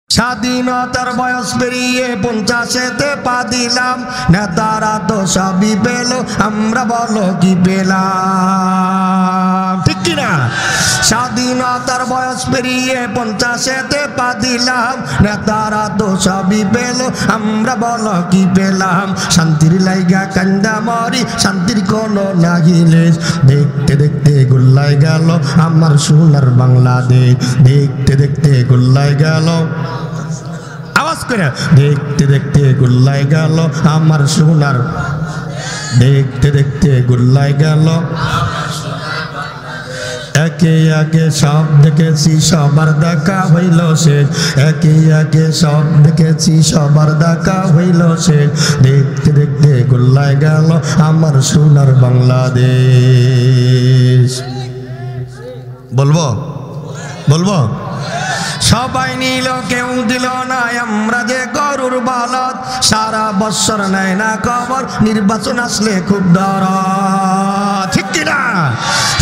স্বাধীনতার বয়স পেরিয়ে 50-এতে পা দিলাম, নেতারা তো সবই পেল, আমরা বলো কি পেলাম? ঠিক কিনা? স্বাধীনতার বয়স পেরিয়ে 50-এতে পা দিলাম, নেতারা তো সবই পেল, আমরা বলো কি পেলাম? শান্তির লাইগা কান্দা মরি, শান্তির কোনো নাহিলে, দেখতে দেখতে গোল্লায় গেল আমার সোনার বাংলাদেশ, দেখতে দেখতে গোল্লায় গেল, আওয়াজ করে, দেখতে দেখতে গোল্লায় গেল আমার সোনার, দেখতে দেখতে গোল্লায় গেল। একে একে সব দেখেছি, সবার দেখা হইল শেষ, একে একে সব দেখেছি, সবার দেখা হইল শেষ, দেখতে দেখতে গোল্লায় গেল আমার সোনার বাংলাদেশ। বলবো বলবো? সবাই নিল কেউ দিল না, আমরা যে গরুর বলদ, সারা বছর নেয় না খবর, নির্বাচন আসলে খুব দরদ। ঠিক কিনা?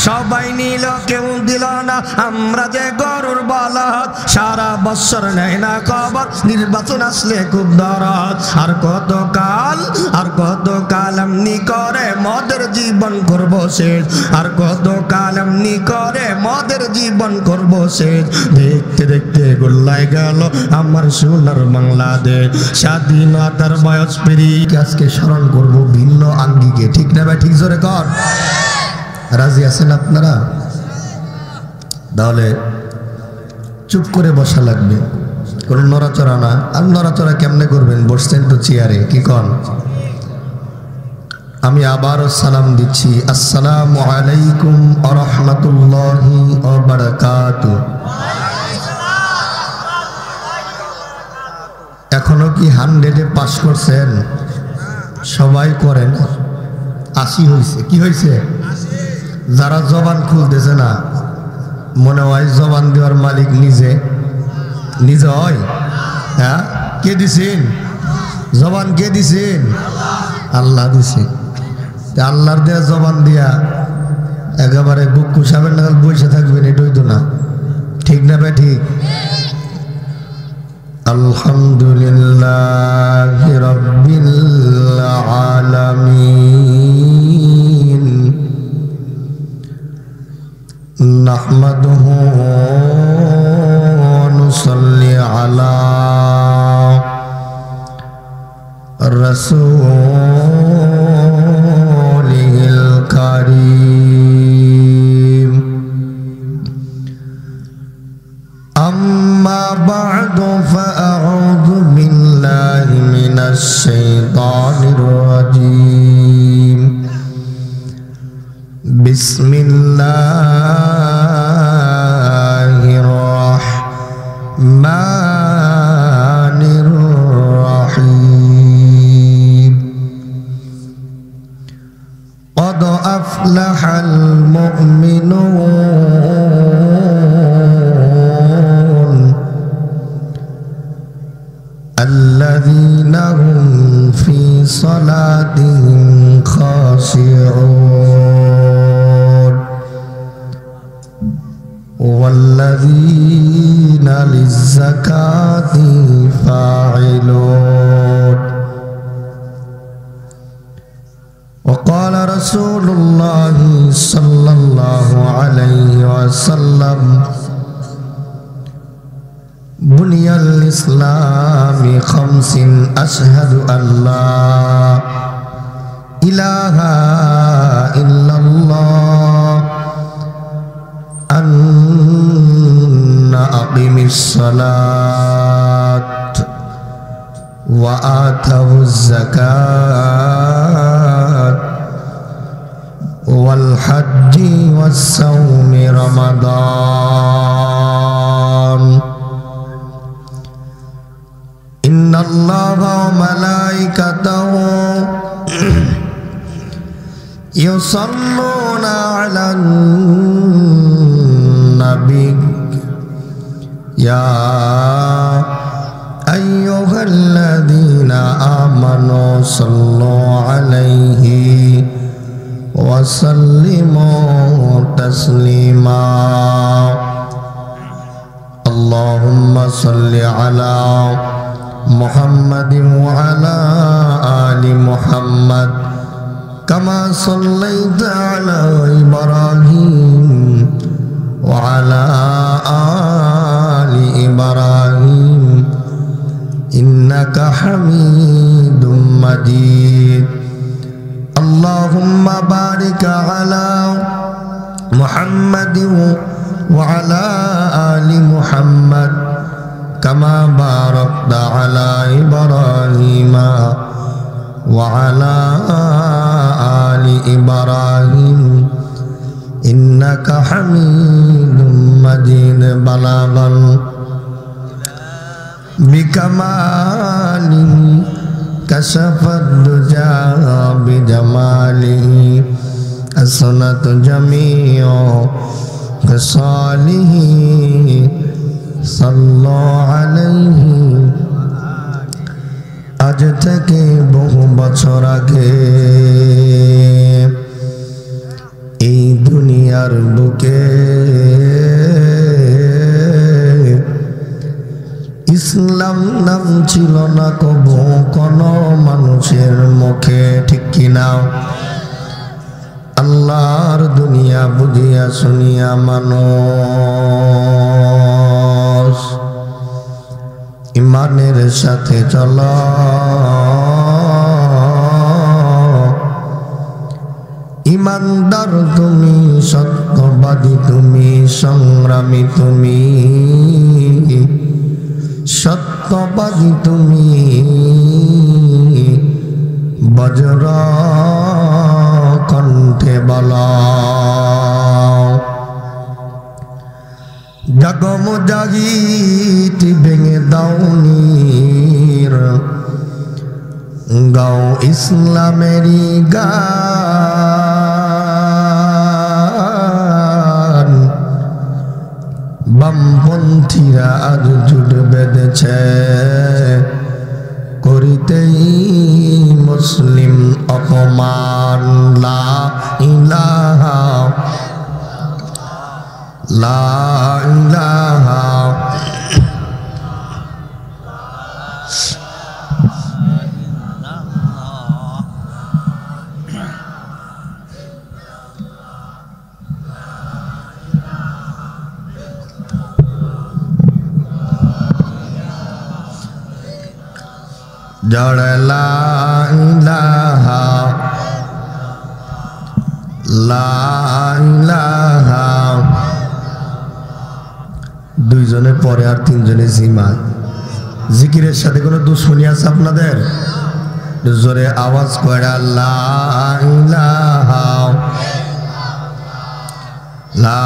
সবাই নিল কেউ দিল না, আমরা যে গরুর বলদ, সারা বছর নেয় না খবর, নির্বাচন আসলে খুব দরদ। আর কতকাল এমনি করে মদের জীবন করব শেষ, আর কতকাল এমনি করে মদের জীবন করব শেষ, দেখতে দেখতে গোল্লায় গেল আমার সোনার বাংলাদেশ। স্বাধীনতার বয়স পেরিয়ে আজকে স্মরণ করব ভিন্ন আঙ্গিকে। ঠিক না ভাই? ঠিক জোরে কর। রাজি আছেন আপনারা? তাহলে চুপ করে বসা লাগবে, কোনো নড়াচড়া না। আর নড়াচড়া কেমনে করবেন? বসছেন তো চেয়ারে, কি কন? আমি আবারও সালাম দিচ্ছি, আসসালামু আলাইকুম ওয়া রাহমাতুল্লাহি ওয়া বারাকাতুহু। এখনো কি 100-এ পাস করছেন? সবাই করেন। 80 হয়েছে। কি হয়েছে? যারা জবান খুলতেছে না, মনে হয় জবান দেওয়ার মালিক নিজে নিজে হয়। হ্যাঁ, কে দিছেন জবান? কে দিছেন? আল্লাহ দিছে। আল্লাহর দেয়া জবান দিয়া একেবারে বুক কুসাবেন না, বসে থাকবেন, এটাই তো না। ঠিক না ভাই? ঠিক। আলহামদুলিল্লাহি রাব্বিল আলামিন, নাহমাদুহু ওয়া নুসাল্লি আলা রাসূলিল কারীম। আম্মা বা'দু ফাআউযু বিল্লাহি মিনাশ শাইতানির রাজীম। বিসমিল্লাহির রাহমানির রাহিম। قد أفلح المؤمنون الذين هم في صلاتهم خاشعون والذين للزكاة فاعلون. وقال رسول الله صلى الله عليه وسلم بني الإسلام خمس أشهد أن لا إله إلا الله أن أقم الصلاة وآتوا الزكاة والحج والصوم رمضان. إن الله وملائكته يصلون على النبي يا أيها الذين آمنوا صلوا عليه وسلموا تسليما. اللهم صل على على محمد وعلى آل محمد كما صليت على إبراهيم وعلى آل إبراهيم إنك حميد مجيد اللهم بارك على محمد وعلى آل محمد كما باركت على إبراهيم وعلى آل إبراهيم إنك حميد مجيد بلاغا بكمال كشف الدجى بجماله حسنت جميع خصاله صلوا عليه আজ থেকে বহু বছর আগে এই দুনিয়ার বুকে ইসলাম নাম ছিল না কবু কোনো মানুষের মুখে, ঠিক কিনা? আল্লাহর দুনিয়া বুঝিয়া শুনিয়া মানুষ ইমানের সাথে চল, ইমানদার তুমি, সত্যবাদী তুমি, সংগ্রামী তুমি, সত্যবাদী তুমি, বজ্র কণ্ঠে বলা জগমজাগিত ভেঙে দাউনির গাও ইসলামেরই গান। বামপন্থীরা আজ জুট বেঁধেছে করিতেই মুসলিম অপমান। লা ইলাহা লা ইলাহা জড় লা ইলাহা লা ইলাহা। দুইজনের পরে আর তিনজনে জিমা। জিকিরের সাথে কোনো দুশ্মনী আছে আপনাদের? জোরে আওয়াজ করে লা ইলাহা লা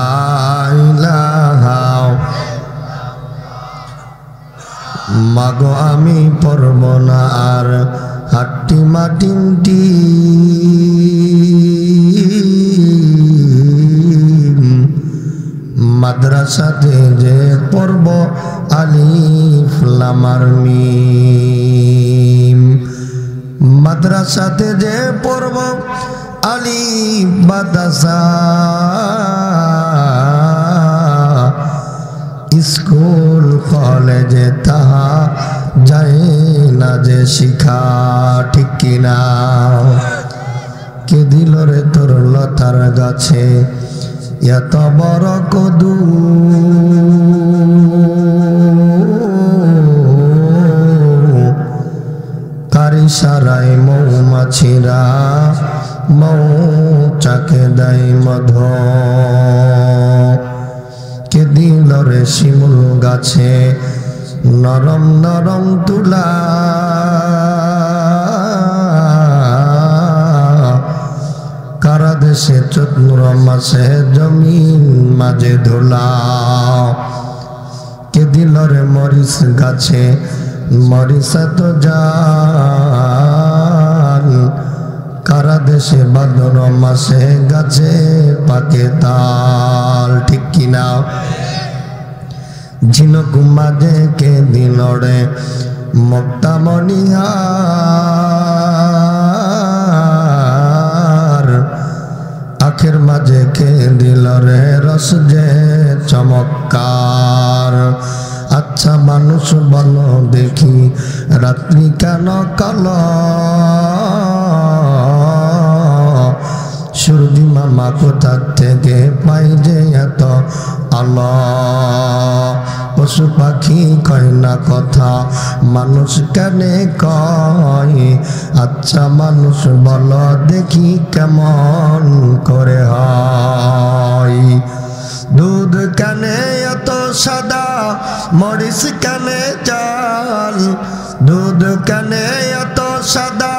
ইলাহা। মাগো আমি পড়ব না আর হাট্টি মাটিনটি, মাদ্রাসাতে যে পড়ব আলিফ লাম আর মিম, মাদ্রাসাতে যে পড়ব আলিফ বাতাসা, স্কুল কলেজে তাহা যায় না যে শিখা, ঠিক কিনা? কে দিল রে তোর লতার গাছে এত বড় কদু, কারি সারাই মৌমাছিরা মৌচাকে দেয় মধু। কে দিল রে শিমুল গাছে নরম নরম তুলা, কারা দেশে চতুর মাসে জমিন মাঝে ধুলা। কে দিল রে মরিচ গাছে মরিচা তো জান, কারা দেশে ভাদ্র মাসে গাছে পাকে তাল, ঠিক কিনা? ঝিনুক মাঝে কে দিল রে মুক্তা মনিহার, আখের মাঝে কে দিল রে রস যে চমৎকার। আচ্ছা মানুষ বলো দেখি রাত্রি কেন কালো সূর্যি মামা কোথা থেকে পাই যে এত আলো পশু পাখি কয় না কথা মানুষ কেনে কয় আচ্ছা মানুষ বলো দেখি কেমন করে হয় দুধ কেনে এত সাদা মরিচ কেনে জাল দুধ কেনে এত সাদা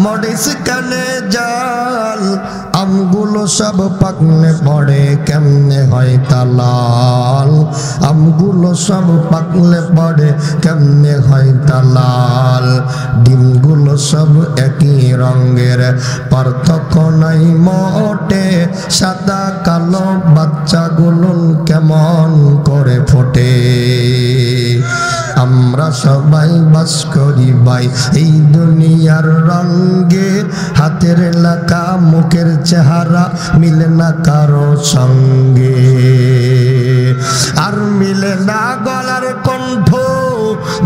মরিচ কেনে জাল আমগুলো সব পাকলে পড়ে কেমনে হয় তা লাল আমগুলো সব পাকলে পড়ে কেমনে হয় তা লাল ডিমগুলো সব একই রঙের পার্থক্য নাই মোটে সাদা কালো বাচ্চাগুলো কেমন করে ফোটে আমরা সবাই বাস করি ভাই এই দুনিয়ার রঙে হাতের লেখা মুখের চেহারা মিলে না কারো সঙ্গে আর মিলে না গলার কণ্ঠ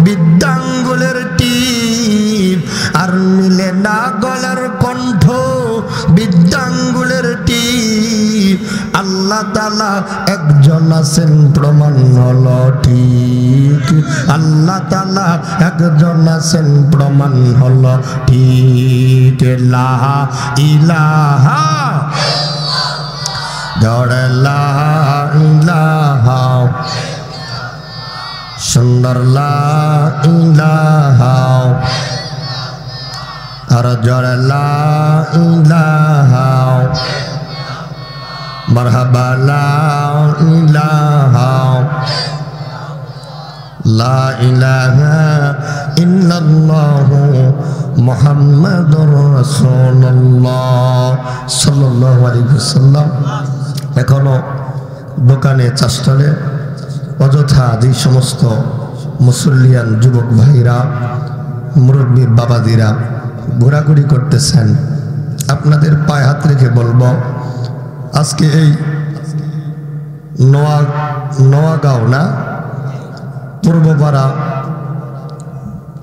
বিদ্যাঙ্গুলের টিপ আর মিলে না গলার কণ্ঠ বিদ্যাঙ্গুলের টিপ আল্লাহ তাআলা একজন আছেন প্রমাণ হলো ঠিক আল্লাহ তাআলা একজন আছেন প্রমাণ হলো ঠিক লা ইলাহা জড় লা ইলাহা সুন্দর লা ইলাহা আর জড় লা ইলাহা মারহাবা লা ইলাহা লা ইলাহা ইল্লাল্লাহু মুহাম্মাদুর রাসূলুল্লাহ সাল্লাল্লাহু আলাইহি ওয়াসাল্লাম এখনো দোকানে চাষতলে অযথা যে সমস্ত মুসল্লিয়ান যুবক ভাইরা মুরব্বী বাবাদিরা ঘোরাঘুরি করতেছেন আপনাদের পায়ে হাত রেখে বলবো আজকে এই নোয়াগাঁও না পূর্বপাড়া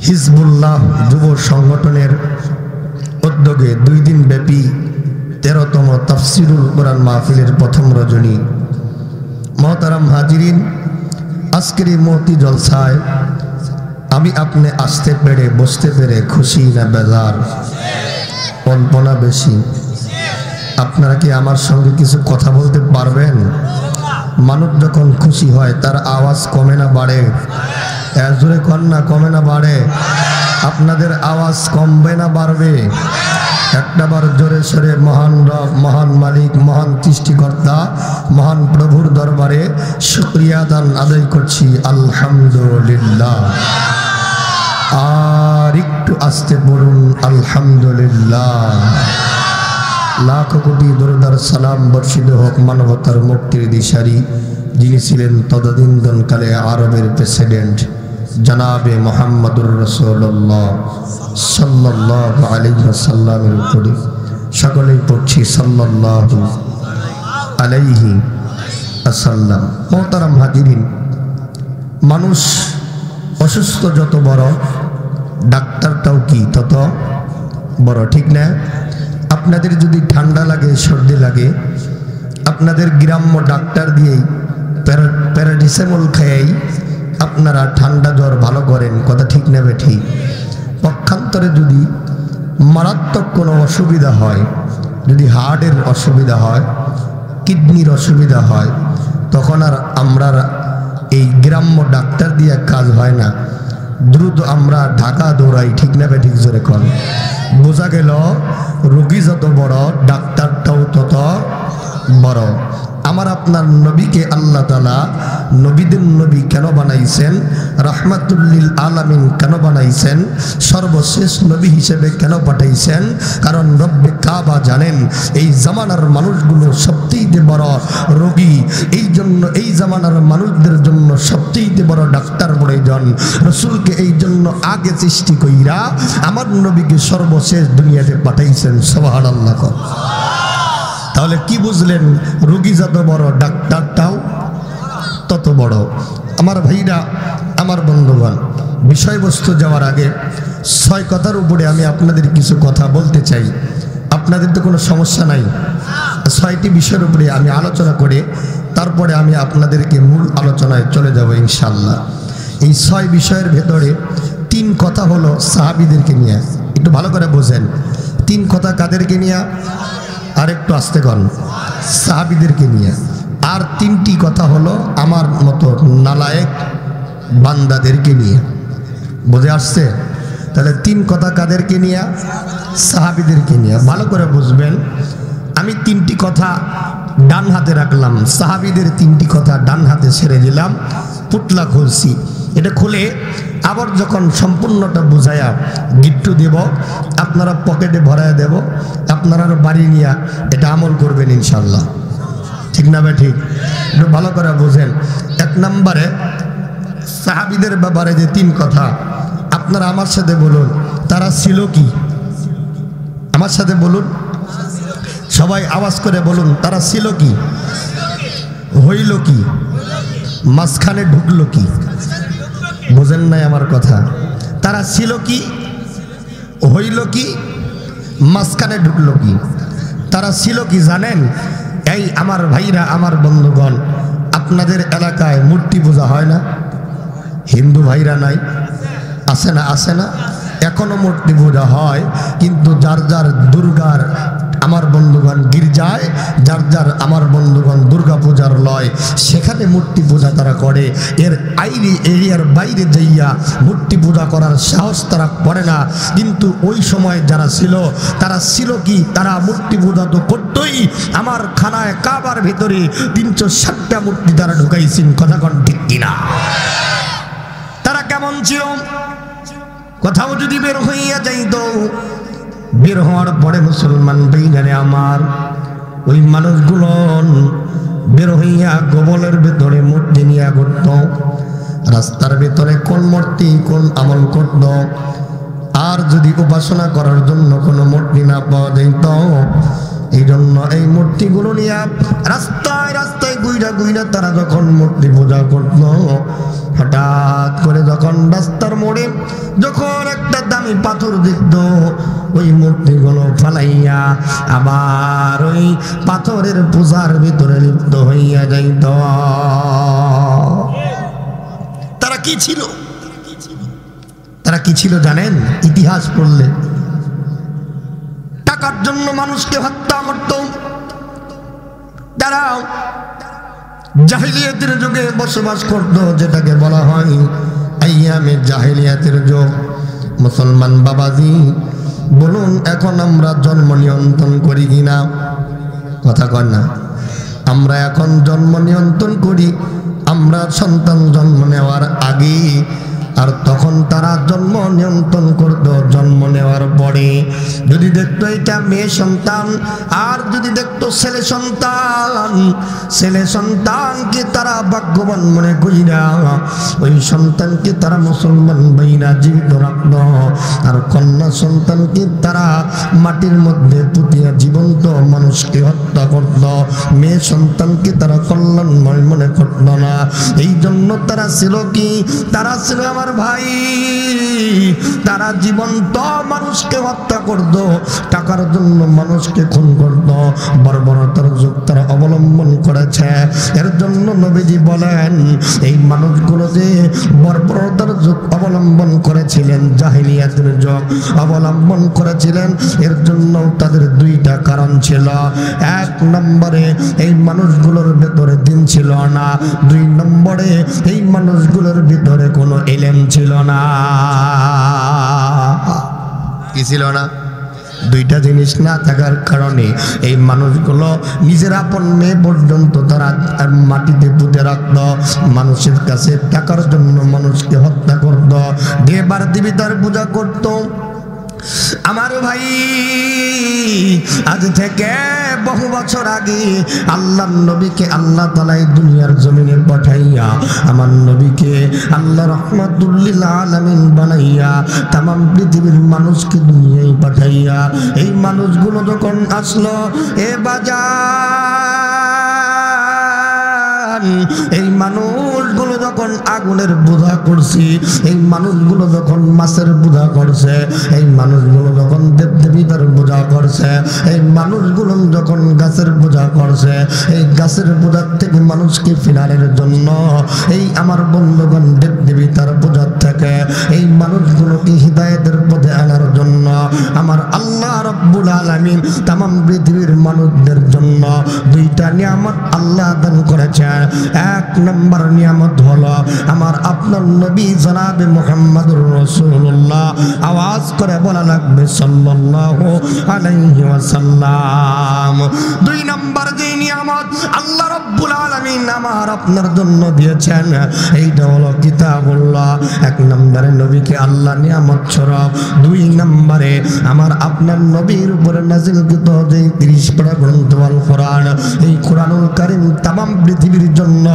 হিজবুল্লাহ যুব সংগঠনের উদ্যোগে 2 দিন ব্যাপী 13তম তাফসিরুল কোরআন মাহফিলের প্রথম রজনী মহতারাম হাজিরিন আজকের এই মহতি জলসায় আমি আপনি আসতে পেরে বসতে পেরে খুশি না বেজার কল্পনা বেশি আপনারা কি আমার সঙ্গে কিছু কথা বলতে পারবেন মানুষ যখন খুশি হয় তার আওয়াজ কমে না বাড়ে এর জোরে কন্যা কমে না বাড়ে আপনাদের আওয়াজ কমবে না বাড়বে একটাবার জোরে সরে মহান রব মহান মালিক মহান সৃষ্টিকর্তা মহান প্রভুর দরবারে শুকরিয়া দান আদায় করছি আলহামদুলিল্লাহ আর একটু আস্তে বলুন আলহামদুলিল্লাহ লাখ কোটি দরুদ সালাম বর্ষিত হোক মানবতার মুক্তির দিশারি যিনি ছিলেন তদানীন্তনকালে আরবের প্রেসিডেন্ট জনাবে মুহাম্মদুর রাসূলুল্লাহ সাল্লাল্লাহু আলাইহি ওয়াসাল্লামের উপরে সকলেই পড়ছি সাল্লাল্লাহু আলাইহি ওয়াসাল্লাম মুহতারাম হাজিরিন মানুষ অসুস্থ যত বড় ডাক্তারটাও কি তত বড় ঠিক না আপনাদের যদি ঠান্ডা লাগে সর্দি লাগে আপনাদের গ্রাম্য ডাক্তার দিয়েই প্যারাডিসেমল খেয়েই আপনারা ঠান্ডা জ্বর ভালো করেন কথা ঠিক নেবে ঠিক পক্ষান্তরে যদি মারাত্মক কোনো অসুবিধা হয় যদি হার্টের অসুবিধা হয় কিডনির অসুবিধা হয় তখন আর আমরা এই গ্রাম্য ডাক্তার দিয়ে কাজ হয় না দ্রুত আমরা ঢাকা দৌড়াই ঠিক নেবে ঠিক জোরে কর বোঝা গেল রোগী যত বড় ডাক্তারটাও তত বড় আমার আপনার নবীকে আল্লাহ তাআলা নবীদের নবী কেন বানাইছেন রাহমাতুল লিল আলামিন কেন বানাইছেন সর্বশেষ নবী হিসেবে কেন পাঠাইছেন কারণ রব্বে কাবা জানেন এই জামানার মানুষগুলো সবচেয়ে বড় রোগী এই জন্য এই জামানার মানুষদের জন্য সবচেয়ে বড় ডাক্তার প্রয়োজন রাসূলকে এই জন্য আগে সৃষ্টি কইরা আমার নবীকে সর্বশেষ দুনিয়াতে পাঠাইছেন সুবহানাল্লাহ তাহলে কি বুঝলেন রোগী যত বড় ডাক্তারটাও তত বড় আমার ভাইরা আমার বন্ধুগণ, বিষয়বস্তু যাওয়ার আগে 6 কথার উপরে আমি আপনাদের কিছু কথা বলতে চাই। আপনাদের তো কোনো সমস্যা নাই। 6টি বিষয়ের উপরে আমি আলোচনা করে তারপরে আমি আপনাদেরকে মূল আলোচনায় চলে যাব ইনশাআল্লাহ। এই 6 বিষয়ের ভেতরে 3 কথা হলো সাহাবীদেরকে নিয়ে। একটু ভালো করে বোঝেন, 3 কথা কাদেরকে নিয়ে? আর একটু আস্তে কন, সাহাবীদেরকে নিয়ে। আর 3টি কথা হলো আমার মতো নালায়েক বান্দাদেরকে নিয়ে। বুঝে আসছে? তাহলে 3 কথা কাদেরকে নিয়ে? সাহাবীদেরকে নিয়ে। ভালো করে বুঝবেন, আমি 3টি কথা ডান হাতে রাখলাম, সাহাবীদের 3টি কথা ডান হাতে ছেড়ে দিলাম, পুটলা খুলছি। এটা খুলে আবার যখন সম্পূর্ণটা বুঝায়া গিট্টু দেব, আপনারা পকেটে ভরায় দেব, আপনারা বাড়ি নিয়ে এটা আমল করবেন ইনশাল্লাহ। ঠিক না ভাই? ঠিক। একটু ভালো করে বুঝেন। 1 নম্বরে সাহাবীদের ব্যাপারে যে 3 কথা, আপনারা আমার সাথে বলুন, তারা ছিল কি? আমার সাথে বলুন, সবাই আওয়াজ করে বলুন, তারা ছিল কি? হইল কি? মাঝখানে ঢুকলো কি? বুঝেন নাই আমার কথা? তারা ছিল কি, হইল কি, মাঝখানে ঢুকলো কি? তারা ছিল কি জানেন? এই আমার ভাইরা, আমার বন্ধুগণ, আপনাদের এলাকায় মূর্তি পূজা হয় না? হিন্দু ভাইরা নাই? আছে না? আছে না? এখনো মূর্তি পূজা হয়, কিন্তু যার যার দুর্গার আমার বন্ধুগণ গির্জায়, যার যার আমার বন্ধুগণ দুর্গা পূজার লয়, সেখানে মূর্তি পূজা তারা করে। এর এরিয়ার বাইরে যাইয়া মূর্তি পূজা করার সাহস তারা করে না। কিন্তু ওই সময় যারা ছিল, তারা ছিল কি? তারা মূর্তি পূজা তো করতই। আমার খানায় কাবার ভিতরে 360টা মূর্তি তারা ঢুকাইছেন। কথা কন ঠিক কিনা? তারা কেমন ছিল? কোথাও যদি বের হইয়া যাইত, বের হওয়ার পরে মুসলমান ভাইরা আমার, ওই মানুষগুলো বের হইয়া গোবলের ভেতরে মূর্তি নিয়ে করত। রাস্তার ভেতরে কোন মূর্তি কোন আমল করত। আর যদি উপাসনা করার জন্য কোনো মূর্তি না পাওয়া যাইত, এই জন্য এই মূর্তিগুলো নিয়ে রাস্তায় রাস্তায় গুইরা গুইরা তারা যখন মূর্তি পূজা করত, হঠাৎ করে যখন রাস্তার মোড়ে যখন একটা দামি পাথর দেখত, ওই মূর্তিগুলো ফালাইয়া আবার ওই পাথরের পূজার ভিতরে লিপ্ত হইয়া যাইত। তারা কি ছিল? তারা কি ছিল জানেন? ইতিহাস পড়লে টাকার জন্য মানুষকে হত্যা করত। তারা জাহিলিয়াতের যুগে বসবাস করত, যেটাকে বলা হয় আইয়ামে জাহিলিয়াতের যুগ। মুসলমান বাবাজি বলুন, এখন আমরা জন্ম নিয়ন্ত্রণ করি কিনা? কথা কর না। আমরা এখন জন্ম নিয়ন্ত্রণ করি, আমরা সন্তান জন্ম নেওয়ার আগে। আর তখন তারা জন্ম নিয়ন্ত্রণ করত জন্ম নেওয়ার পরে। যদি দেখতো এটা মেয়ে সন্তান, আর যদি দেখতো ছেলে সন্তান, ছেলে সন্তানকে তারা ভাগ্যবান মনে কইরা ওই সন্তানকে তারা মুসলমান ভাইরা জীবিত রাখত। আর কন্যা সন্তানকে তারা মাটির মধ্যে পুঁতিয়া জীবন্ত মানুষকে হত্যা করত। মেয়ে সন্তানকে তারা কল্যাণময় মনে করত না। এই জন্য তারা ছিল কি? তারা ছিল আমার ভাই, তারা জীবন্ত মানুষকে হত্যা করত, টাকার জন্য মানুষকে খুন করত। বর্বরতার যুগ তারা অবলম্বন করেছে। এর জন্য নবীজি বলেন, এই মানুষগুলো যে বর্বরতার যুগ অবলম্বন করেছিলেন, জাহিলিয়াতের যুগ অবলম্বন করেছিলেন, এর জন্য তাদের 2টা কারণ ছিল। 1 নম্বরে এই মানুষগুলোর ভেতরে দিন ছিল না। 2 নম্বরে এই মানুষগুলোর ভিতরে কোনো ইলম ছিল না। কি ছিল না? 2টা জিনিস না থাকার কারণে এই মানুষগুলো নিজের আপন মেয়ে পর্যন্ত তারা মাটিতে পুঁতে রাখত। মানুষের কাছে টাকার জন্য মানুষকে হত্যা করত, দেবার দেবতার পূজা করত। আমার ভাই, আজ থেকে বহু বছর আগে আল্লাহর নবীকে আল্লাহ তাআলা এই দুনিয়ার জমিনে পাঠাইয়া, আমার নবীকে আল্লাহ রাহমাতুল লিল আলামিন বানাইয়া तमाम পৃথিবীর মানুষকে দুনিয়ায় পাঠাইয়া, এই মানুষগুলো যখন আসলো এ বাজার, এই মানুষগুলো যখন আগুনের বোঝা করছি, এই মানুষগুলো যখন মাছের বোঝা করছে, এই মানুষগুলো যখন দেবদেবীদের বোঝা করছে, এই মানুষগুলো যখন গাছের বোঝা করছে, এই গাছের বোঝার থেকে মানুষকে ফিরানোর জন্য এই আমার বন্ধুগণ দেবদেবী তার বোঝার থেকে এই মানুষগুলোকে হিদায়াতের পথে আনার জন্য আমার আল্লাহ রাব্বুল আলামিন तमाम পৃথিবীর মানুষদের জন্য দুইটা নিয়ামত আল্লাহ দান করেছেন। এক নম্বর নিয়ামত হলো আমার আপনার নবী জনাবে মুহাম্মদুর রাসূলুল্লাহ, আওয়াজ করে বলা লাগবে সাল্লাল্লাহু আলাইহি ওয়াসাল্লাম। দুই নম্বর যে নিয়ামত আল্লাহ রাব্বুল আলামিন আমার আপনার জন্য দিয়েছেন এইটা হলো কিতাবুল্লাহ। এক নম্বরে নবীকে আল্লাহ নিয়ামত স্বরূপ, দুই নম্বরে আমার আপনার নবীর উপরে নাযিলকৃত যে 30 পারা গ্রন্থ আল কোরআন, এই কোরআনুল কারীম तमाम পৃথিবীর জন্য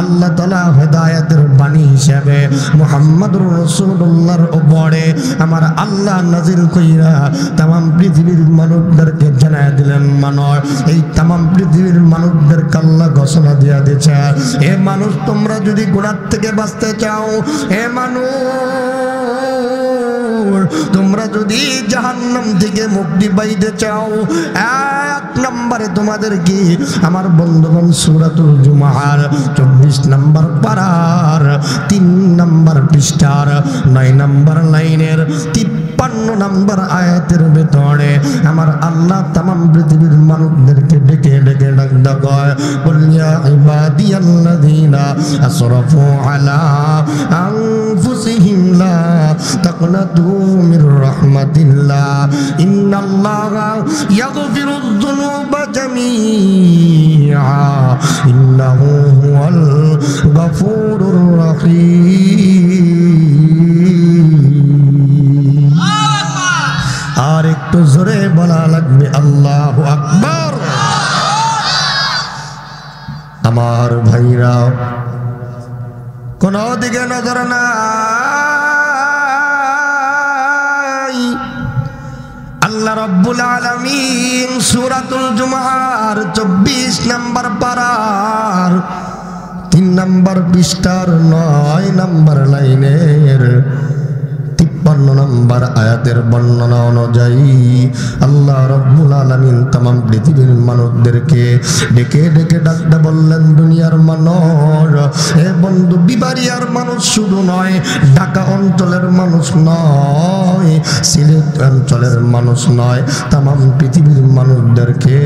আল্লাহ তাআলা হেদায়েতের বাণী হিসেবে মুহাম্মদুর রাসূলুল্লাহর উপরে আমার আল্লাহ নাযিল কইরা तमाम পৃথিবীর মানুষদেরকে জানায় দিলেন। মানুষ এই तमाम পৃথিবীর মানুষদেরকে আল্লাহ ঘোষণা দিয়া দিয়েছে, এ মানুষ তোমরা যদি গুনাহ থেকে বাঁচতে চাও, এ মানুষ তোমরা যদি জাহান্নাম থেকে মুক্তি পাইতে চাও, এক নম্বরে তোমাদের কি আমার বন্ধুগণ সূরাতুল জুমার 24 নম্বর পারার 3 নম্বর পৃষ্ঠার 9 নম্বর লাইনের 53 নম্বর আয়াতের ভিতরে আমার আল্লাহ तमाम পৃথিবীর মানুষদেরকে ডেকে ডেকে ডাকতে কয়, কুল ইয়া ইবাদিয়াল্লাযীনা আসরাফু আলা আনফুসিহিম লা তাকনাতু মির রাহমাতিল্লাহ ইন্নাল্লাহা ইয়াগফিরুয যুনুবা জামিআ ইন্নাহু হুয়াল গফুরুর রহিম। আর একটু জোরে বলা লাগবে আল্লাহু আকবার। আমার ভাইরা কোন দিকে নজর নাই, আল্লাহ রাব্বুল আলামিন সূরাতুল জুমার 24 নম্বর পারার 3 নম্বর পৃষ্ঠার 9 নম্বর লাইনের 53 নম্বর আয়াতের বর্ণনা অনুযায়ী আল্লাহ রাব্বুল আলামিন तमाम পৃথিবীর মানুষদেরকে ডেকে ডেকে ডাকতে বললেন, দুনিয়ার মানুষ, হে বন্ধু, বিবাড়িয়ার মানুষ শুধু নয়, ঢাকা অঞ্চলের মানুষ নয়, সিলেট অঞ্চলের মানুষ নয়, तमाम পৃথিবীর মানুষদেরকে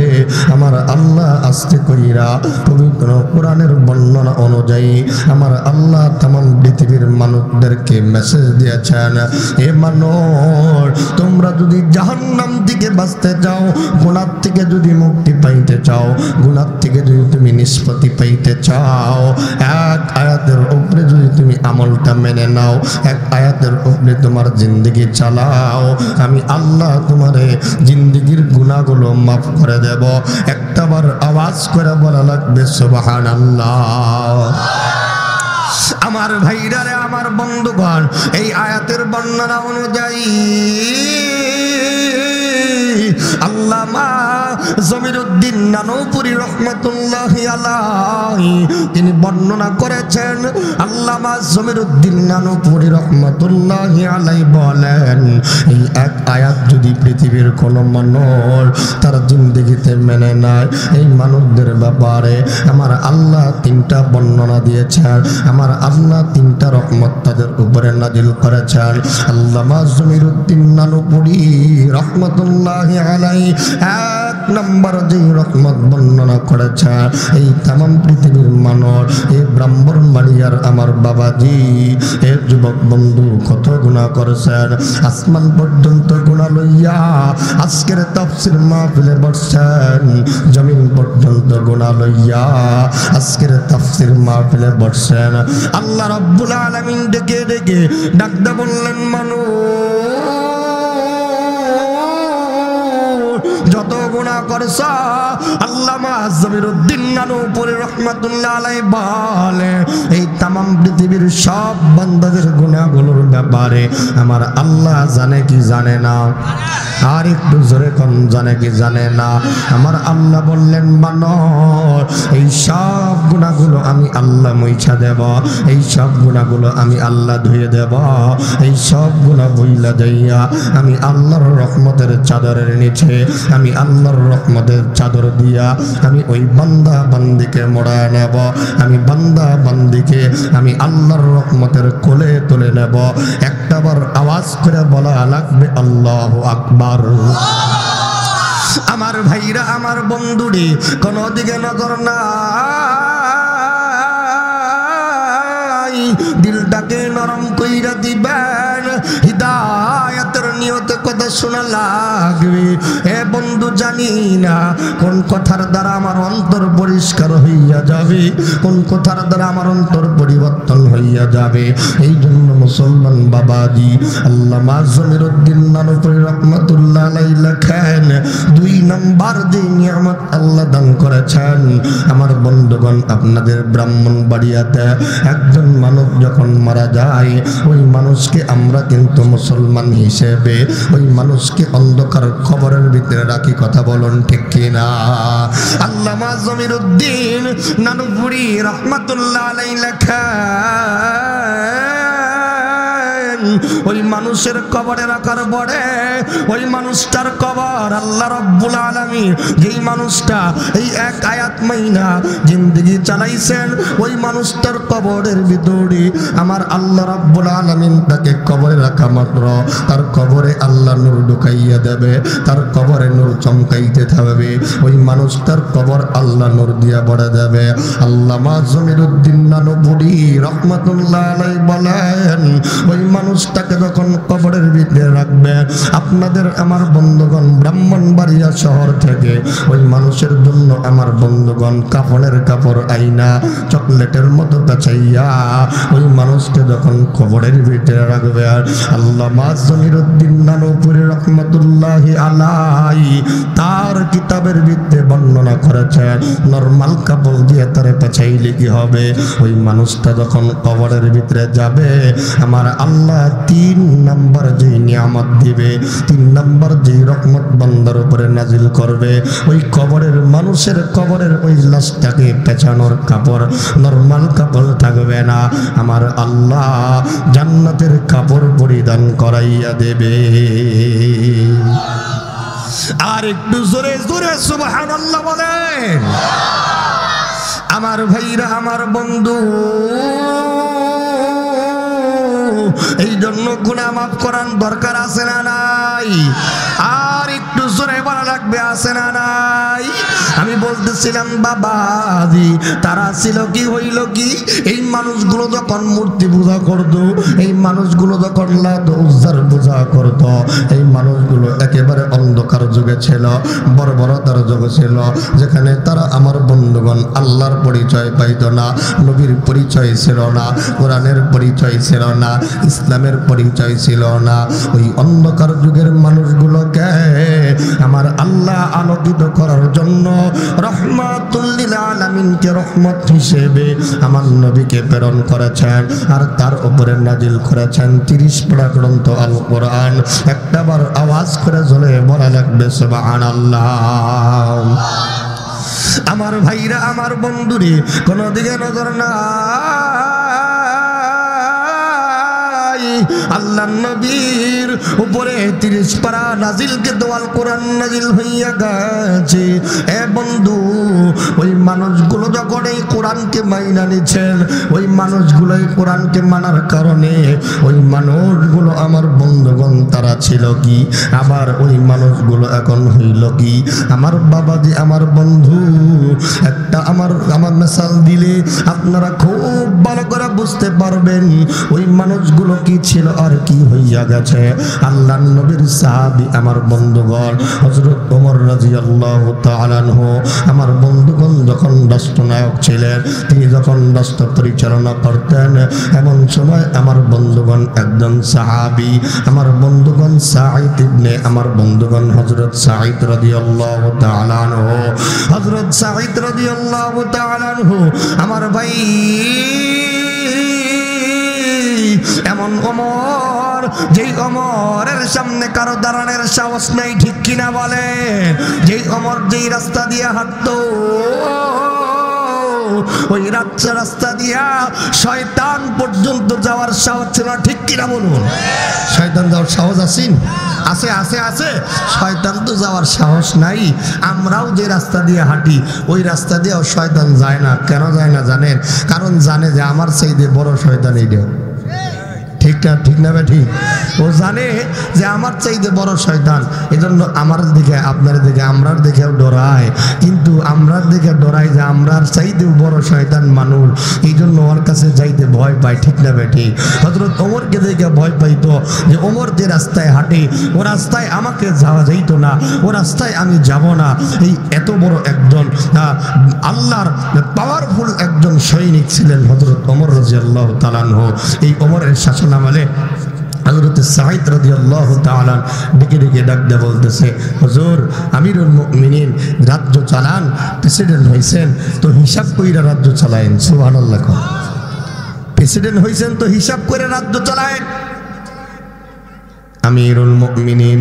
আমার আল্লাহ আস্তে কইরা পবিত্র কোরআনের বর্ণনা অনুযায়ী আমার আল্লাহ तमाम পৃথিবীর মানুষদেরকে মেসেজ দিয়েছেন, এ মানুষ, তোমরা যদি জাহান্নাম থেকে বাঁচতে চাও, গুনাহ থেকে যদি মুক্তি পাইতে চাও, গুনাহ থেকে যদি তুমি নিষ্পত্তি পাইতে চাও, এক আয়াতের উপরে যদি তুমি আমলটা মেনে নাও, এক আয়াতের উপরে তোমার জিন্দেগি চালাও, আমি আল্লাহ তোমারে জিন্দেগির গুনাহগুলো মাফ করে দেব। একটাবার আওয়াজ করে বলা লাগবে সুবহানাল্লাহ। আমার ভাইরা রে, আমার বন্ধুগণ, এই আয়াতের বর্ণনা অনুযায়ী আল্লামা জমিরুদ্দিন নানুপুরি রহমাতুল্লাহি আলাইহি তিনি বর্ণনা করেছেন। আল্লামা জমিরুদ্দিন নানুপুরি রহমাতুল্লাহি আলাইহি বলেন, এই এক আয়াত যদি পৃথিবীর কোন মানুষ তার জিন্দেগিতে মেনে নেয়, এই মানুষদের ব্যাপারে আমার আল্লাহ 3টা বর্ণনা দিয়েছেন, আমার আল্লাহ 3টা রহমত তাদের উপরে নাজিল করেছেন। আল্লামা জমিরুদ্দিন নানুপুরি রহমাতুল্লাহি আলাইহি 1 নম্বর যে রহমত বর্ণনা করেছেন, এই तमाम পৃথিবীর মানুষ, এই ব্রাহ্মণবাড়িয়ার আমার বাবাজি, এ যুবক বন্ধু কত গুনাহ করেছেন, আসমান পর্যন্ত গুনাহ লইয়া আজকের তাফসীর মাহফিলে বসছেন, জমিন পর্যন্ত গুনাহ লইয়া আজকের তাফসীর মাহফিলে বসছেন। আল্লাহ রাব্বুল আলামিন ডেকে ডেকে ডাকতে বললেন, মানুষ, যত গুনাহ গুনাহ করছ। আল্লামা জমিরুদ্দিন নানুপুরী রাহমাতুল্লাহ আলাইহি বলে এই तमाम পৃথিবীর সব বান্দাদের গুনাহগুলোর ব্যাপারে আমার আল্লাহ জানে কি জানে না? আর একটু জোরে কোন জানে কি জানে না? আমার আল্লাহ বললেন বানর এই সব গুনাহগুলো আমি আল্লাহ মুইছা দেব, এই সব গুনাহগুলো আমি আল্লাহ ধুয়ে দেব, এই সব গুনাহ বইলা যাইয়া আমি আল্লাহর রহমতের চাদরের নিচে আমি আল্লাহর রহমতের চাদর দিয়া আমি ওই বান্দা বান্দিকে মোড়ায় নেব, আমি বান্দা বান্দিকে আমি আল্লাহর রহমতের কোলে তুলে নেব। একটাবার আওয়াজ করে বলা লাগবে আল্লাহু আকবার। আমার ভাইরা আমার বন্ধুরে কোন দিকে নজর নাই, দিলটাকে নরম কইরা দিবেন, হিদায়াতের নিয়তে কথা শোনা লাগবে। এ বন্ধু জানি না কোন কথার দ্বারা আমার অন্তর পরিষ্কার হইয়া যাবে, কোন কথার দ্বারা আমার অন্তর পরিবর্তন হইয়া যাবে। এই জন্য মুসলমান বাবাজি আল্লামা জমিরুদ্দিন নানুপুরী রাহমাতুল্লাহ আলাইহি লেখেন 2 নাম্বার যে নিয়ামত আল্লাহ দান করেছেন আমার বন্ধুগণ, আপনাদের ব্রাহ্মণবাড়িয়াতে একজন মানুষ যখন মারা যায় ওই মানুষকে আমরা কিন্তু মুসলমান হিসেবে ওই মানুষকে অন্ধকার কবরের ভিতরে রাখি। কথা বলুন ঠিক কিনা? আল্লামা জমিরুদ্দিন নানুপুরী রাহমাতুল্লাহ আলাইহি লেখেন ওই মানুষের কবরে রাখার পরে ওই মানুষটার কবর আল্লাহ রাব্বুল আলামিন যেই মানুষটা এই এক আয়াত মাইনা জিন্দেগি চালাইছেন ওই মানুষটার কবরের ভিতরে আমার আল্লাহ রাব্বুল আলামিন তাকে কবরে রাখা মাত্র তার কবরে আল্লাহ নূর ঢুকাইয়া দেবে, তার কবরে নূর চমকাইতে থাকবে, ওই মানুষটার কবর আল্লাহ নূর দিয়া ভরে দেবে। আল্লামা জমিরুদ্দিন নানুপুরী রাহমাতুল্লাহ আলাইহি বলেন ওই মানুষটাকে যখন কবরের ভিতরে রাখবে আপনাদের আমার বন্ধুগণ ব্রাহ্মণবাড়িয়া শহর থেকে ওই মানুষের জন্য আমার বন্ধুগণ কাফনের কাপড় আইনা চকলেটের মতো পেঁচাইয়া ওই মানুষকে যখন কবরের ভিতরে রাখবে আল্লামা জমিরুদ্দিন নানুপুরী রাহমাতুল্লাহি আলাইহি তার কিতাবের ভিতরে বর্ণনা করেছেন নরমাল কাপড় দিয়ে তারে পেঁচাইলে কি হবে, ওই মানুষটা যখন কবরের ভিতরে যাবে আমার আল্লাহ 3 নাম্বার যে নিয়ামত দিবে, 3 নাম্বার যে রহমত বান্দার উপরে নাজিল করবে ওই কবরের মানুষের কবরের ওই লাশটাকে পেঁচানোর কাপড় নরমাল কাপড় থাকবে না, আমার আল্লাহ জান্নাতের কাপড় পরিধান করাইয়া দেবে। আর একটু জোরে জোরে সুবহানাল্লাহ বলেন। আমার ভাইরা আমার বন্ধু এই জন্য গুনাহ মাফ করার দরকার আছে না নাই? আর একটু জোরে বলা লাগবে আছে না নাই? আমি বলতেছিলাম বাবাজি তারা ছিল কি হইল কি এই মানুষগুলো যখন মূর্তি পূজা করতো, এই মানুষগুলো যখন লাত উজ্জার পূজা করতো, এই মানুষগুলো একেবারে অন্ধকার যুগে ছিল, বর্বরতার যুগে ছিল, যেখানে তারা আমার বন্ধুগণ আল্লাহর পরিচয় পাইত না, নবীর পরিচয় ছিল না, কোরআনের পরিচয় ছিল না, ইসলামের পরিচয় ছিল না। ওই অন্ধকার যুগের মানুষগুলোকে আমার আল্লাহ আলোকিত করার জন্য রহমাতুল লিল আলামিনকে রহমত হিসেবে আমার নবীকে প্রেরণ করেছেন আর তার উপরে নাজিল করেছেন 30 পারা গ্রন্থ আল কোরআন। একটাবার আওয়াজ করে জোরে বলা লাগবে সুবহানাল্লাহ। আমার ভাইরা আমার বন্ধুরে কোন দিকে নজর না, আল্লাহ নবীর উপরে 30 পারা নাজিলকে দোয়াল কোরআন নাজিল হইয়া গেছে। এ বন্ধু ওই মানুষগুলো যখন এই কোরআনকে মাইনা নিছেন ওই মানুষগুলো এই কোরআনকে মানার কারণে ওই মানুষগুলো আমার বন্ধুগণ তারা ছিল কি, আবার ওই মানুষগুলো এখন হইল কি। আমার বাবাজি আমার বন্ধু একটা আমার মিসাল দিলে আপনারা খুব ভালো করে বুঝতে পারবেন ওই মানুষগুলো কি ছিল আর কি হইয়া গেছে। আল্লাহর নবীর সাহাবী আমার বন্ধুগণ হযরত ওমর রাদিয়াল্লাহু তাআলা আনহু আমার বন্ধুগণ যখন রাষ্ট্রনায়ক ছিলেন, তিনি যখন রাষ্ট্র পরিচালনা করতেন, এমন সময় আমার বন্ধুগণ একজন সাহাবী আমার বন্ধু বন্ধুগণ সাঈদ ইবনে আমার বন্ধুগণ হযরত সাঈদ রাদিয়াল্লাহু তাআলা আনহু হযরত সাঈদ রাদিয়াল্লাহু তাআলা আনহু আমার ভাই এমন ওমর যেই ওমরের সামনে কারো দাঁড়ানোর সাহস নেই ঠিক কিনা বলে যেই ওমর যেই রাস্তা দিয়ে হাঁটতো ওই রাস্তা দিয়া শয়তান পর্যন্ত যাওয়ার সাহস ছিল ঠিক কিনা বলুন শয়তান যাওয়ার সাহস আছে আছে আছে শয়তান তো যাওয়ার সাহস নাই আমরাও যে রাস্তা দিয়ে হাঁটি ওই রাস্তা দিয়েও শয়তান যায় না কেন যায় না জানেন কারণ জানে যে আমার চাইতে বড় শয়তান এইটা ঠিক না ঠিক ও জানে যে আমার চাইতে বড় শয়তান এজন্য আমার দিকে আপনার দিকে আমরার দিকেও ডরায় কিন্তু আমরার দিকে ডরাই যে আমরার চাইতেও বড় শয়তান মানুষ এই জন্য ওর কাছে যাইতে ভয় পায় ঠিক না ঠিক হযরত ওমরকে দেখে ভয় পাইতো যে ওমর যে রাস্তায় হাঁটে ও রাস্তায় আমাকে যাওয়া যাইত না ও রাস্তায় আমি যাব না এই এত বড় একজন আল্লাহর পাওয়ারফুল একজন সৈনিক ছিলেন হযরত ওমর রাদিয়াল্লাহু তাআলা আনহু এই ওমরের শাসন আমলে হযরত সাঈদ রাদিয়াল্লাহু তাআলা ডেকে ডেকে ডাক দিয়ে বলতেছে হুজুর আমিরুল মুমিনিন রাজ্য চালান প্রেসিডেন্ট হইছেন তো হিসাব কইরা রাজ্য চালায়েন সুবহানাল্লাহ প্রেসিডেন্ট হইছেন তো হিসাব করে রাজ্য চালায়েন আমিরুল মুমিনিন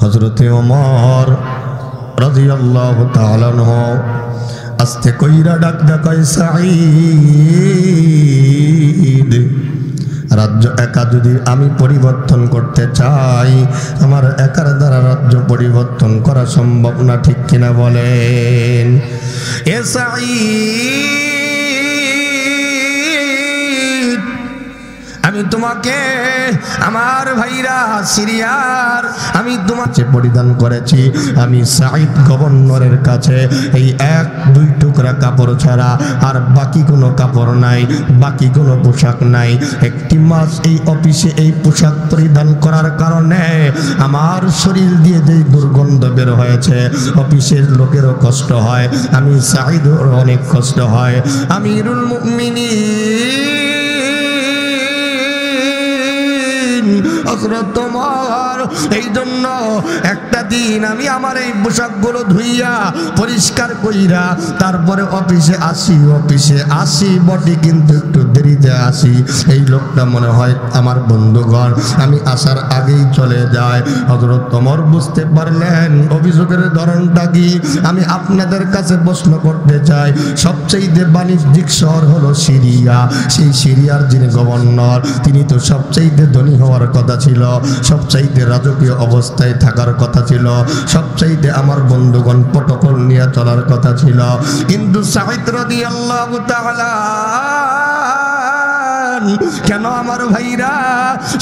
হযরত ওমর রাদিয়াল্লাহু তাআলা আনহু আস্তে কইরা ডাক দেয় কয় সাঈদ রাজ্য একা যদি আমি পরিবর্তন করতে চাই আমার একার দ্বারা রাজ্য পরিবর্তন করা সম্ভব না ঠিক কিনা বলেন এ সাঈদ আমি তোমাকে আমার ভাইরা সিরিয়ার আমি তোমাকে পরিধান করেছি আমি সাঈদ গভর্নরের কাছে এই 1-2 টুকরা কাপড় ছাড়া আর বাকি কোনো কাপড় নাই বাকি কোনো পোশাক নাই একটি মাস এই অফিসে এই পোশাক পরিধান করার কারণে আমার শরীর দিয়ে যে দুর্গন্ধ বের হয়েছে অফিসের লোকেরও কষ্ট হয় আমি সাঈদের অনেক কষ্ট হয় আমিরুল মুমিনিন হযরত ওমর এই জন্য একটা দিন আমি আমার এই পোশাকগুলো ধুইয়া পরিষ্কার কইরা তারপরে অফিসে আসি বটে কিন্তু একটু দেরিতে আসি এই লোকটা মনে হয় আমার বন্ধুগণ আমি আসার আগেই চলে যায় হযরত ওমর বুঝতে পারলেন অভিযোগের ধরনটা কি আমি আপনাদের কাছে প্রশ্ন করতে চাই সবচেয়ে বাণিজ্যিক শহর হলো সিরিয়া সেই সিরিয়ার যিনি গভর্নর তিনি তো সবচেয়ে ধনী হওয়ার কথা ছিল সবচাইতে রাজকীয় অবস্থায় থাকার কথা ছিল সবচাইতে আমার বন্ধুগণ প্রটোকল নিয়ে চলার কথা ছিল কিন্তু সাঈদ রাদিয়াল্লাহু তাআলা কেন আমার ভাইরা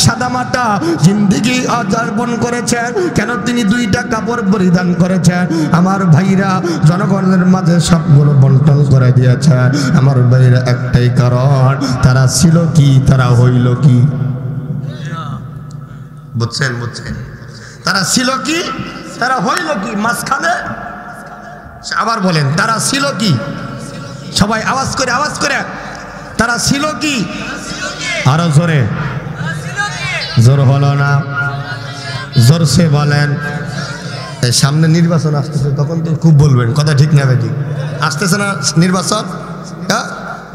সাদামাটা জিন্দেগি যাপন করেছেন কেন তিনি 2টা কাপড় পরিধান করেছেন আমার ভাইরা জনগণের মাঝে সবগুলো বন্টন করে দিয়েছে আমার ভাইরা একটাই কারণ তারা ছিল কি তারা হইল কি বুঝছেন তারা ছিল কি তারা হইল কি মাঝখানে আবার বলেন তারা ছিল কি সবাই আওয়াজ করে তারা ছিল কি আরো জোরে জোর হলো না জোরসে বলেন সামনে নির্বাচন আসতেছে তখন তো খুব বলবেন কথা ঠিক না ঠিক আসতেছে না নির্বাচন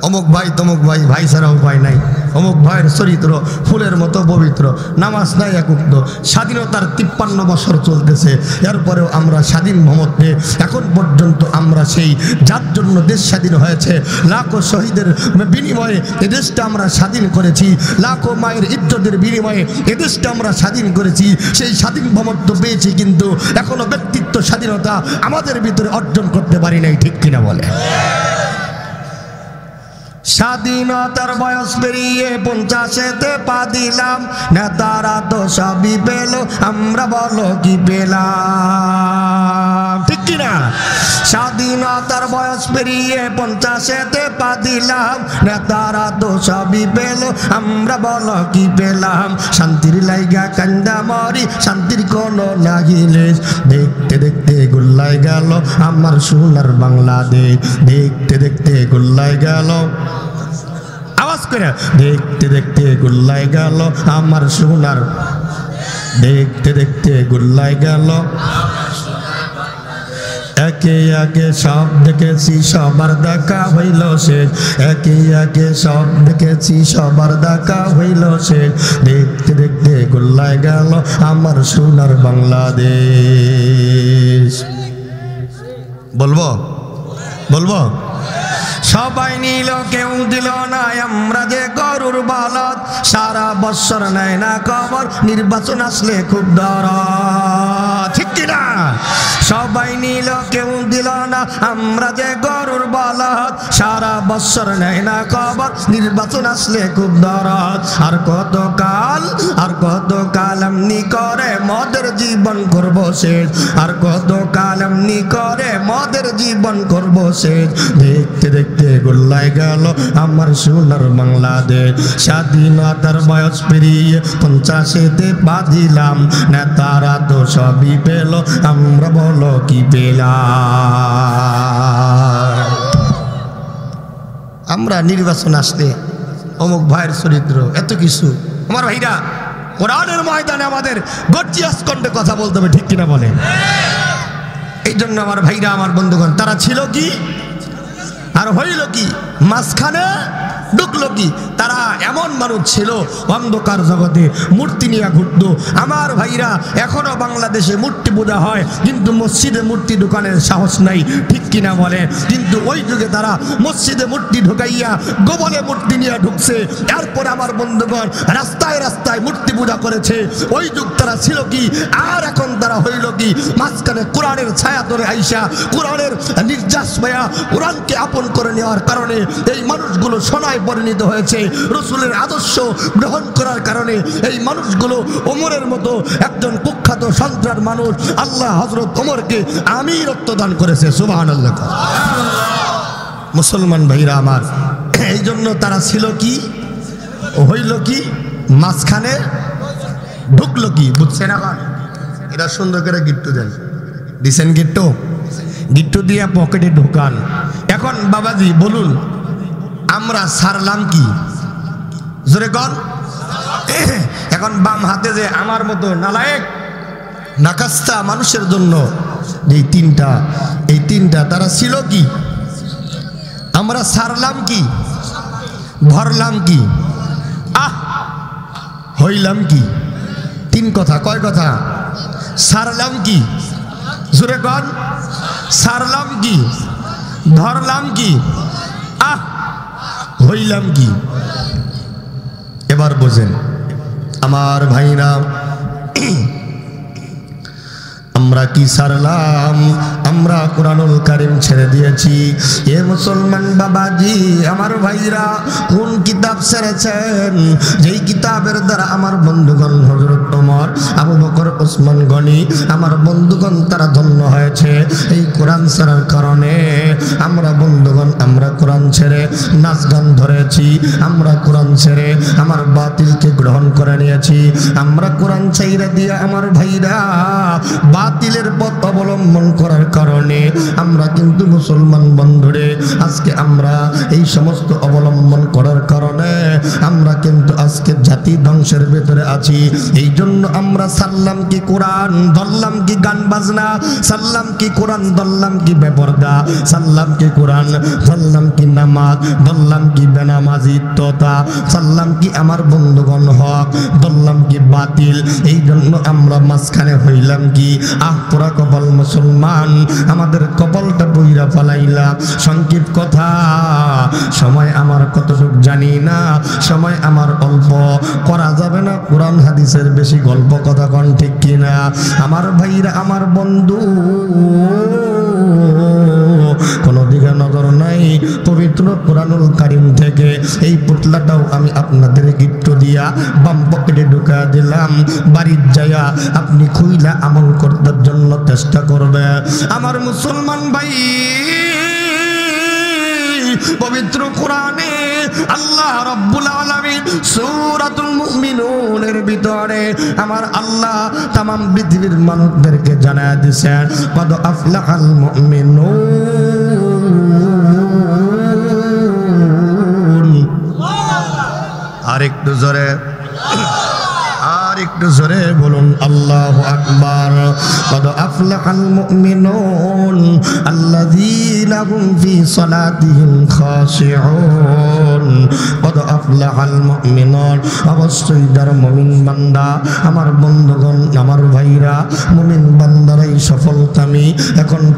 অমুক ভাই তমুক ভাই ছাড়া উপায় নাই অমুক ভাইয়ের চরিত্র ফুলের মতো পবিত্র নামাজ নাই একুক্ত স্বাধীনতার 53 বছর চলতেছে এরপরেও আমরা স্বাধীন মমতে এখন পর্যন্ত আমরা সেই যার জন্য দেশ স্বাধীন হয়েছে লাখো শহীদের বিনিময়ে এ দেশটা আমরা স্বাধীন করেছি লাখো মায়ের ইজ্জতের বিনিময়ে এ দেশটা আমরা স্বাধীন করেছি সেই স্বাধীন মমত্ব পেয়েছি কিন্তু এখনো ব্যক্তিত্ব স্বাধীনতা আমাদের ভিতরে অর্জন করতে পারি নাই ঠিক কিনা বলে স্বাধীনতার বয়স পেরিয়ে 50-এতে পা দিলাম নেতারা তো সবই পেল আমরা বলো কি পেলাম ঠিক কিনা স্বাধীনতার বয়স পেরিয়ে 50-এতে পা দিলাম নেতারা তো সবই পেল আমরা বলো কি পেলাম শান্তির লাইগা কান্দা মরি শান্তির কোনো লাগিলে দেখতে দেখতে গুল্লাই গেল আমার সোনার বাংলাদেশ দেখতে দেখতে গুল্লাই গেল আওয়াজ করে দেখতে দেখতে গুল্লাই গেল আমার সোনার দেখতে দেখতে গুল্লাই গেল একে একে সব দেখেছি সবার দেখা হইল শেষ একে একে সব দেখেছি সবার দেখা হইল শেষ দেখতে দেখতে গুল্লাই গেল আমার সোনার বাংলাদেশ। বলবো বলবো সবাই নিল কেউ দিল না আমরা যে গরুর বলদ সারা বছর নেয় না খবর নির্বাচন আসলে খুব দরদ ঠিক কিনা সবাই নিল কেউ দিল না আমরা যে গরুর বলদ সারা বছর নেয় না খবর নির্বাচন আসলে খুব দরদ আর কতকাল এমনি করে মদের জীবন করব শেষ আর কতকাল এমনি করে মদের জীবন করব শেষ দেখতে দেখতে গোল্লাই গেল আমার সোনার বাংলাদেশ স্বাধীনতার বয়স পেরিয়ে 50-তে পা দিলাম নেতারা তো সবই পেল আমরা বলো কি পেলাম আমরা নির্বাচন আসলে অমুক ভাইয়ের চরিত্র এত কিছু আমার ভাইরা কোরআনের ময়দানে আমাদের গর্জিয়াস কণ্ঠে কথা বলতে হবে ঠিক কিনা বলে এই জন্য আমার ভাইরা আমার বন্ধুগণ তারা ছিল কি আর হইল কি মাঝখানে ঢুকলো কি তারা এমন মানুষ ছিল অন্ধকার জগতে মূর্তি নিয়ে ঘুরতো আমার ভাইরা এখনো বাংলাদেশে মূর্তি পূজা হয় কিন্তু মসজিদে মূর্তি ঢুকানোর সাহস নাই ঠিক কিনা বলে কিন্তু ওই যুগে তারা মসজিদে মূর্তি ঢুকাইয়া গোবলে মূর্তি নিয়ে ঢুকছে এরপরে আমার বন্ধুগণ রাস্তায় রাস্তায় মূর্তি পূজা করেছে ওই যুগ তারা ছিল কি আর এখন তারা হইল কি মাঝখানে কোরআনের ছায়া ধরে আইসা কোরআনের নির্যাস ভাইয়া কোরআনকে আপন করে নেওয়ার কারণে এই মানুষগুলো সোনায় পরিণত হয়েছে রসুলের আদর্শ গ্রহণ করার কারণে এই মানুষগুলো ওমরের মতো একজন কুখ্যাত সন্ত্রাস মানুষ আল্লাহ হযরত ওমরকে আমিরত্ব দান করেছে সুবহানাল্লাহ মুসলমান ভাইরা আমার এই জন্য তারা ছিল কি হইল কি মাঝখানে ঢুকলো কি বুঝছেন এখন এটা সুন্দর করে গিট্টু দেন দিছেন গিট্টু দিয়া পকেটে ঢোকান এখন বাবাজি বলুন আমরা সারলাম কি জোরে কন এখন বাম হাতে যে আমার মতো নালায়েক নাকাস্তা মানুষের জন্য এই তিনটা তারা ছিল কি আমরা সারলাম কি ধরলাম কি হইলাম কি তিন কথা কয় কথা সারলাম কি জোরে কন সারলাম কি ধরলাম কি হইলাম কি এবার বোঝেন আমার ভাইরা আমরা কি সারলাম আমরা কোরআনুল কারীম ছেড়ে দিয়েছি এ মুসলমান বাবাজি আমার ভাইরা কোন কিতাব ছেড়েছেন যেই কিতাবের দ্বারা আমার বন্ধুগণ হযরত ওমর আবু বকর ওসমান গনি আমার বন্ধুগণ তারা ধন্য হয়েছে এই কোরআন ছাড়ার কারণে আমরা বন্ধুগণ আমরা কোরআন ছেড়ে নাচ গান ধরেছি আমরা কোরআন ছেড়ে আমার বাতিলকে গ্রহণ করে নিয়েছি আমরা কোরআন ছাইরা দিয়ে আমার ভাইরা বাতিলের পথ অবলম্বন করার কারণে আমরা কিন্তু মুসলমান বন্ধুরে আজকে আমরা এই সমস্ত অবলম্বন করার কারণে আমরা কিন্তু আজকে জাতি ধ্বংসের ভেতরে আছি এই জন্য আমরা সাল্লাম কি কোরআন ধরলাম কি গান বাজনা সাল্লাম কি কোরআন ধরলাম কি বেপরদা সাল্লাম কি কোরআন ধরলাম কি নামাজ ধরলাম কি বেনামাজিত্বতা সাল্লাম কি আমার বন্ধুগণ হক ধরলাম কি বাতিল এই জন্য আমরা মাঝখানে হইলাম কি পুরা কপাল মুসলমান আমাদের কপালটা বইরা ফালাইলা সংক্ষিপ্ত কথা সময় আমার কতটুক জানি না সময় আমার অল্প করা যাবে না কোরআন হাদিসের বেশি গল্প কথা কোন ঠিক কিনা আমার ভাইরা আমার বন্ধু কোনো দিকে নজর নাই পবিত্র কোরআনুল কারীম থেকে এই পুতলাটাও আমি আপনাদের গিফট দিয়া বাম পকেটে ঢুকা দিলাম বাড়ির যায়া আপনি খুইলা আমল করতে জন্য চেষ্টা করবে আমার মুসলমান ভাই পবিত্র কোরআনে আল্লাহ রাব্বুল আলামিন সূরাতুল মুমিনুনের ভিতরে আমার আল্লাহ तमाम পৃথিবীর মানুষদেরকে জানায় দিয়েছেন কদ আফলাহাল মুমিনুন আর একটু জোরে আর একটু জোরে বলুন আল্লাহু আকবার। কদ আফলাহাল মুমিনুন আল্লাযীনা হুম ফি সালাতিহিম খাশিউন। কদ আফলাহাল মুমিনুন, অবশ্যই যারা মুমিন বান্দা, আমার বন্ধুগণ, আমার ভাইরা, মুমিন বান্দারাই সফলকামী। এখন